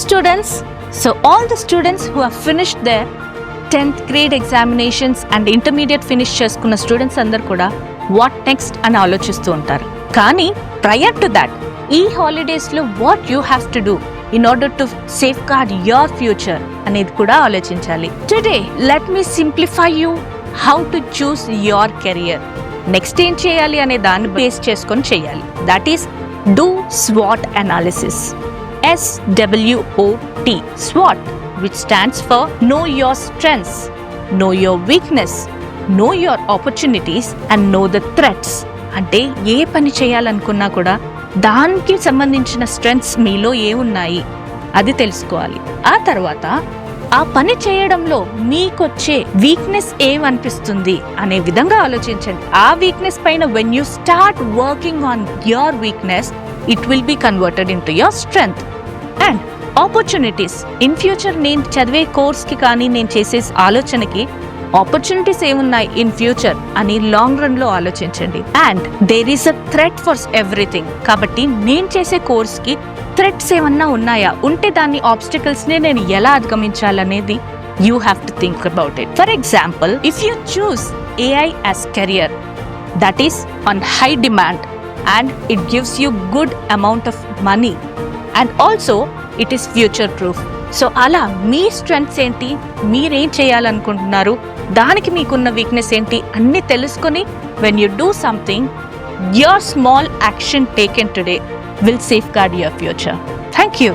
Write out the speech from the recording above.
students, so all the students who have finished their 10th grade examinations and intermediate finish చేసుకున్న students అందరు కూడా what next అని ఆలోచిస్తూ ఉంటారు. కానీ prior to that, ఈ హాలిడేస్లో what you have to do in order to safeguard your future అనేది కూడా ఆలోచించాలి. Today, let me simplify you how to choose your career. Next ఏం చేయాలి అనే దాన్ని బేస్ చేసుకొని చేయాలి. That is, do SWOT analysis. SWOT, SWOT, which stands for know your strengths, know your weakness, know your opportunities and know the threats. అంటే ఏ పని చేయాలనుకున్నా కూడా దానికి సంబంధించిన స్ట్రెంగ్త్స్ మీలో ఏమున్నాయి అది తెలుసుకోవాలి. ఆ తర్వాత ఆ పని చేయడంలో మీకొచ్చే వీక్నెస్ ఏమనిపిస్తుంది అనే విధంగా ఆలోచించండి. ఆ వీక్నెస్ పైన when you start working on your weakness, it will be converted into your strength. And opportunities, in future నేను చదివే కోర్స్కి కానీ నేను చేసే ఆలోచనకి ఆపర్చునిటీస్ ఏమున్నాయి ఇన్ ఫ్యూచర్ అని లాంగ్ రన్ లో ఆలోచించండి. And there is a threat for everything. కాబట్టి నేను చేసే కోర్స్కి థ్రెట్స్ ఏమన్నా ఉన్నాయా, ఉంటే దాన్ని ఆబ్స్టికల్స్ ని నేను ఎలా అధిగమించాలనేది you have to think about it. For example, if you choose AI as career, that is on high demand and it gives you good amount of money and also it is future proof. So అలా మీ strengths ఏంటి, మీరేం చేయాలనుకుంటున్నారు, దానికి మీకున్న weakness ఏంటి అన్నీ తెలుసుకొని when you do something, your small action taken today will safeguard your future. Thank you.